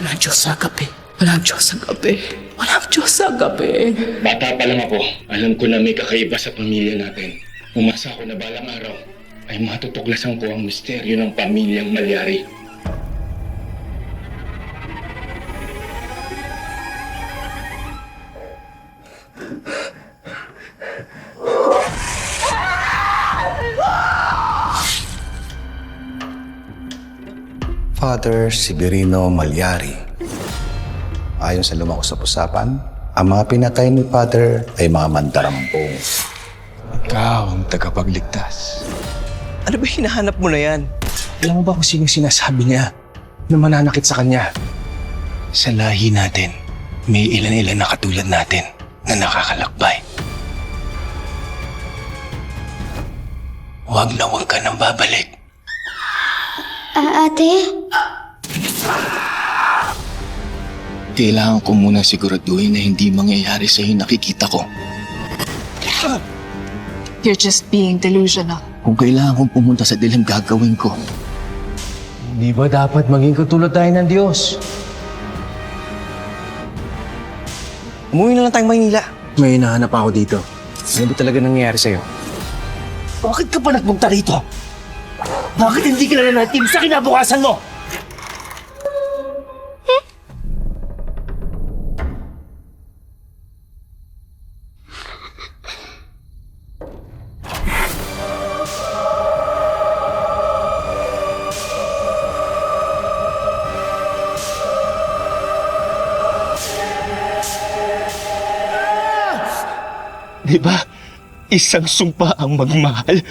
Walang Diyos sa gabi. Walang Diyos sa gabi. Walang Diyos sa gabi. Bata pa lang ako, alam ko na may kakaiba sa pamilya natin. Umasa ako na balang araw ay matutuklasan ko ang misteryo ng pamilyang Malyari. Father Severino Malyari. Ayon sa lumang usap-usapan, ang mga pinatay ni Father ay mga mandarampong. Ikaw ang tagapagligtas. Ano ba hinahanap mo na yan? Alam mo ba kung sino sinasabi niya na mananakit sa kanya? Sa lahi natin, may ilan-ilan na katulad natin na nakakalakbay. Huwag na huwag ka nang babalik. Ate? Kailangan ko muna siguraduhin na hindi mangyayari sa'yo nakikita ko. You're just being delusional. Kung kailangan kong pumunta sa dilim, gagawin ko. Di ba dapat maging katulad tayo ng Diyos? Umuwi na lang tayong Maynila. May hinahanap ako dito. Ano ba talaga nangyayari sa'yo? Bakit ka pa nagpunta rito? Bakit hindi ka na natin sa kinabukasan mo? Di ba? Isang sumpa ang magmahal.